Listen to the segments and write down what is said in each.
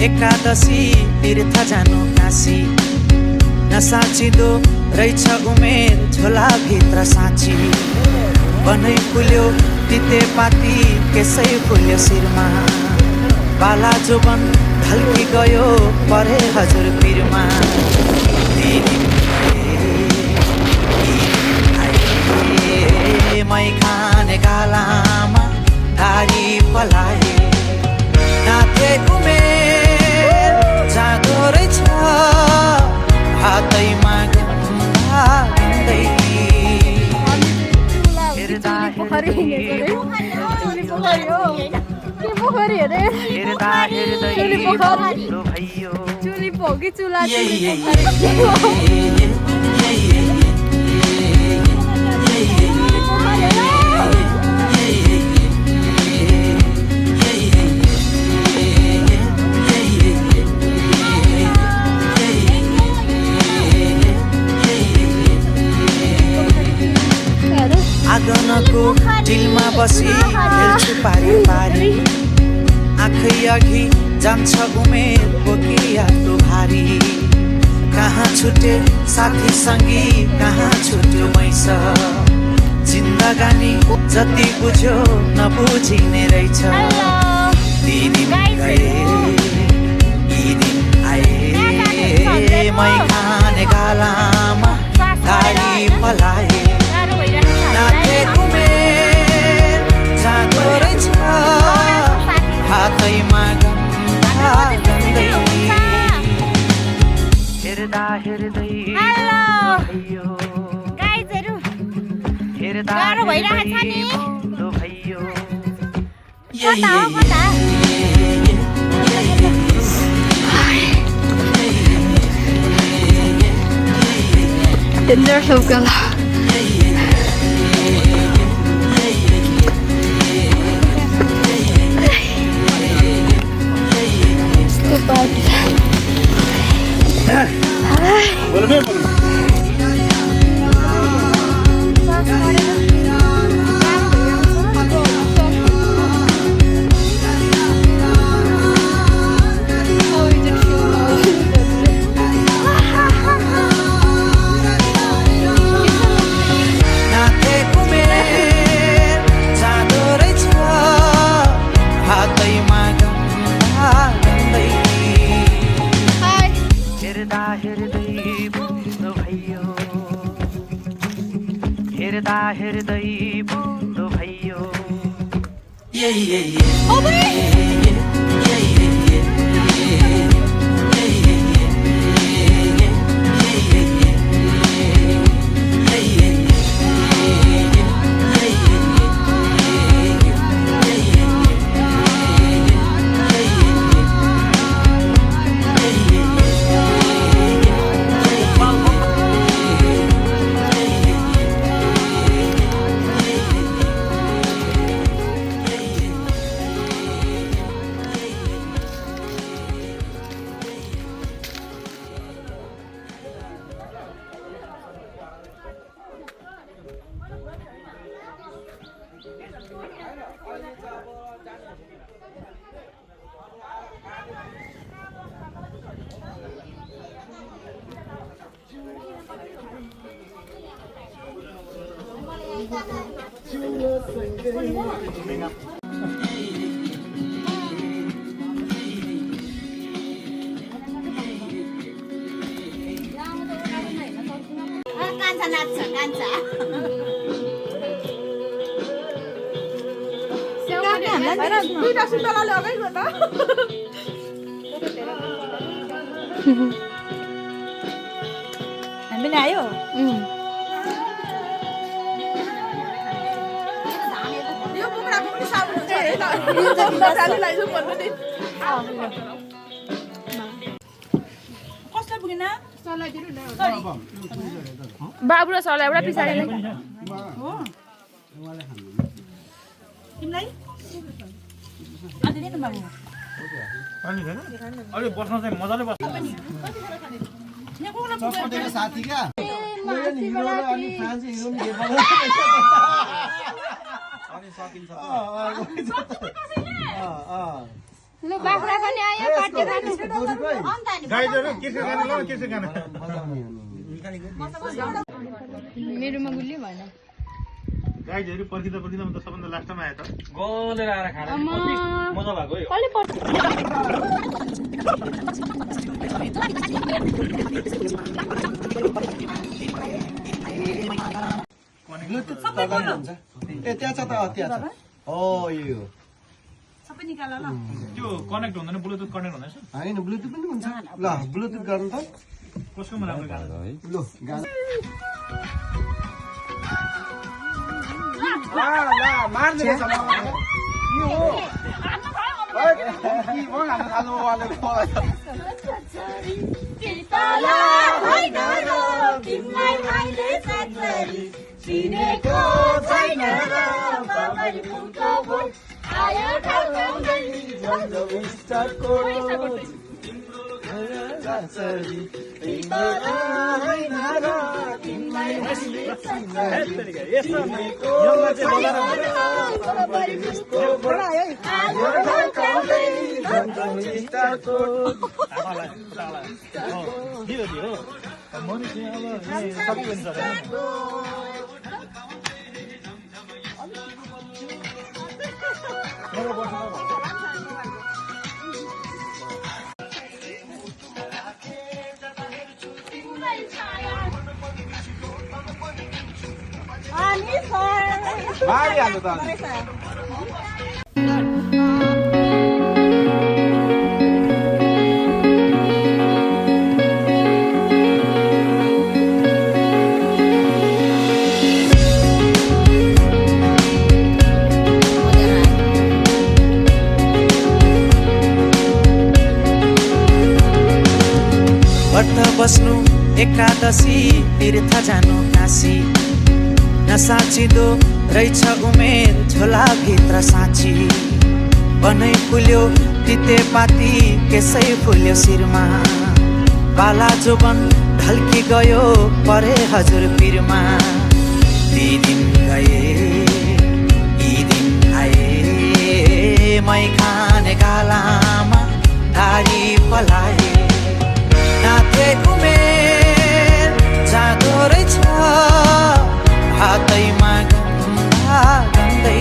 एकादशी तीर्थ जानु काशी नसाचिदो रहेछ उमेर झोलाभित्र साँची बनै फुल्यो तितेपाती केसै फुल्यो शिरमा बाला जोबन ढल्की गयो परे हजुर पिरमा मै खाने गालामा धारी पलाए नाथे उमेर जाँदो रहेछ हातैमा गम्भा गिन्दै आँगनको डिलमा बसी खेल्छु पारी पारी आँखै अघि जान्छ उमेर बोकियाको भारी कहाँ छुटे साथी सङ्गी कहाँ छुट्यो मैस जिन्दगानी जति बुझ्यो नबुझिने रहेछ ती दिन गए यी दिन आए मै खाने गालामा धारी पलाए नाथे उमेर जाँदो रहेछ हातैमा गम्भा गिन्दै हेर्दा हेर्दै भयो गाइजहरु हेर्दा भइराछ नि भयो कता हो कता Dinner local. हृदय बन्द भयो हामी आयो यो कुखुराको पनि साबुन छ है त कसलाई पुगेन सरलाई दिनु न बाबु र सरलाई एउटा पिसाडी हो तिमीलाई आदिने न बाबु अनि हैन अहिले बस्न चाहिँ मजाले बस्छ यहाँ कुखुरा पुगेको साथी क्या मेरो नि हिरो र अनि फ्रान्स हिरो नि हेर्न अनि सकिन्छ लु बाख्रा पनि आयो काटे खानु गाईजहरू किर्सी गाना ल किर्सी गाना मेरोमा गुलियो भएन गाईजहरू पर्खिँदा पर्खिँदा म त सबभन्दा लास्टमा आयो त गलेर आएर खाना मजा भएको है कसले पर्छ ब्लुटुथ हुन्छ ए त्यहाँ छ त त्यहाँ छ हो यो सबै निकाल ल त्यो कनेक्ट हुँदैन ब्लुटुथ कनेक्ट हुँदैन होइन ब्लुटुथ पनि हुन्छ ल ब्लुटुथ गर्नु त कसकोमा राम्रो गाना लु गाना मारिहाल्नु त व्रत बस्नु एकादशी तीर्थ जानु काशी नसाचिँदो रहेछ उमेर झोलाभित्र साँची बनै फुल्यो तितेपाती केसै फुल्यो शिरमा बाला जोबन ढल्की गयो परे हजुर पिरमा ती दिन गए यी दिन आए मै खाने गालामा दारी पलाए नाथे उमेर जाँदो रहेछ हातैमा गन्दा गन्दै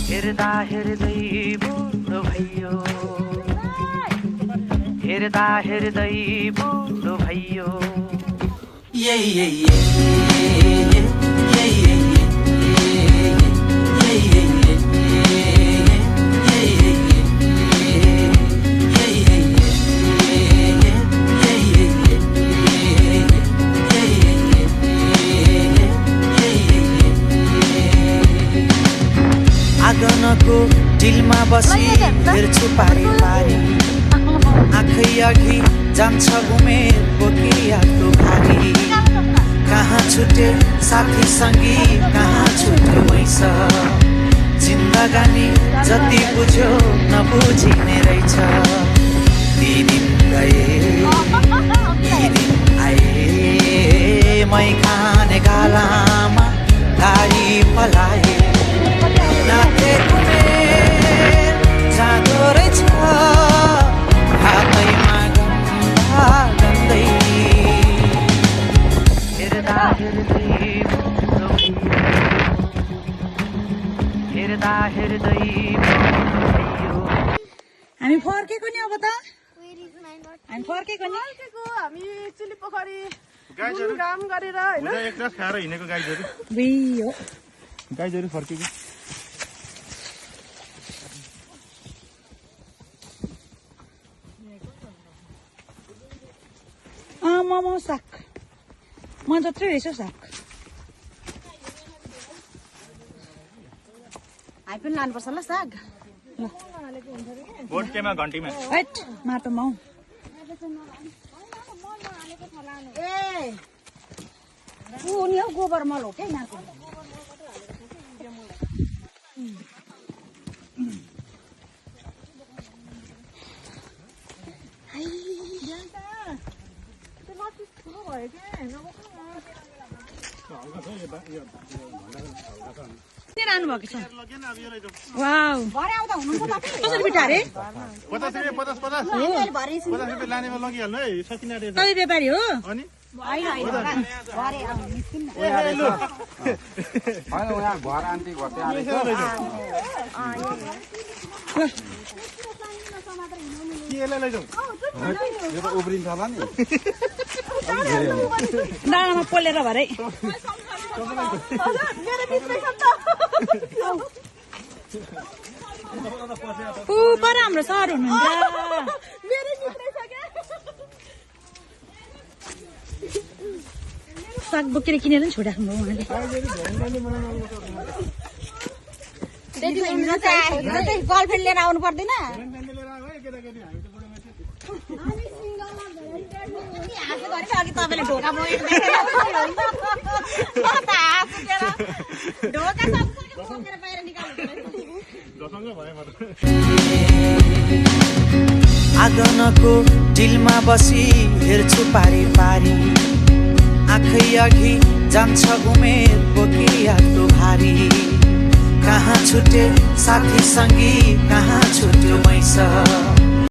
हेर्दा हेर्दै बुढो भइयो हेर्दा हेर्दै बुढो भइयो आँगनको डिलमा बसी हेर्छु पारी पारी आँखै अघि जान्छ उमेर बोकियाको भारी कहाँ छुटे साथी सङ्गी कहाँ छुट्यो मैस जिन्दगानी जति बुझ्यो नबुझिने रहेछ ती दिन गए यी दिन आए मै खाने गालामा गाडी पलाए नाथे उमेर जाँदो रहेछ हातैमा गन्दा गन्दै हेर्दा हेर्दै बुढो भइयो हेर्दा हेर्दै बुढो भइयो हामी फर्केको नि अब त हामी फर्केको नि हामी चिली पोखरी काम गरेर हैन एक ग्लास खाएर हिँडेको गाईजहरू बियो गाईजहरू फर्केको मोमो साग म जत्रै रहेछ साग हामी पनि लानुपर्छ ल साग बोटकेमा घन्टीमा हैट माटोमा हौ ए ऊ नि हौ गोबर मल हो क्या यहाँको किनेर आउनु भएको छ वाउ भरे आउँदा हुनुहुन्छ तपाईँ कसरी बिटा अरे 50 रुपियाँ 50 50 भरे 50 रुपियाँ लानेमा लगिहाल्नु है सकिन आँटेको छ। तपाईँ व्यापारी हो अनि होइन होइन भरे आउनु निस्किन्न के यसलाई लैजाउँ डाँडामा पोलेर भरे ऊ पर हाम्रो सर हुनुहुन्छ साग बोकेर किनेर नि छोडाख्नु उहाँले गर्लफ्रेन्ड लिएर आउनु पर्दैन अघि तपाईँले ढोका बोकेको ढोका बोकेर बाहिर आँगनको डिलमा बसी हेर्छु पारी पारी आँखै अघि जान्छ उमेर बोकी आफ्नो भारी कहाँ छुटे साथी सङ्गी कहाँ छुट्यो मैस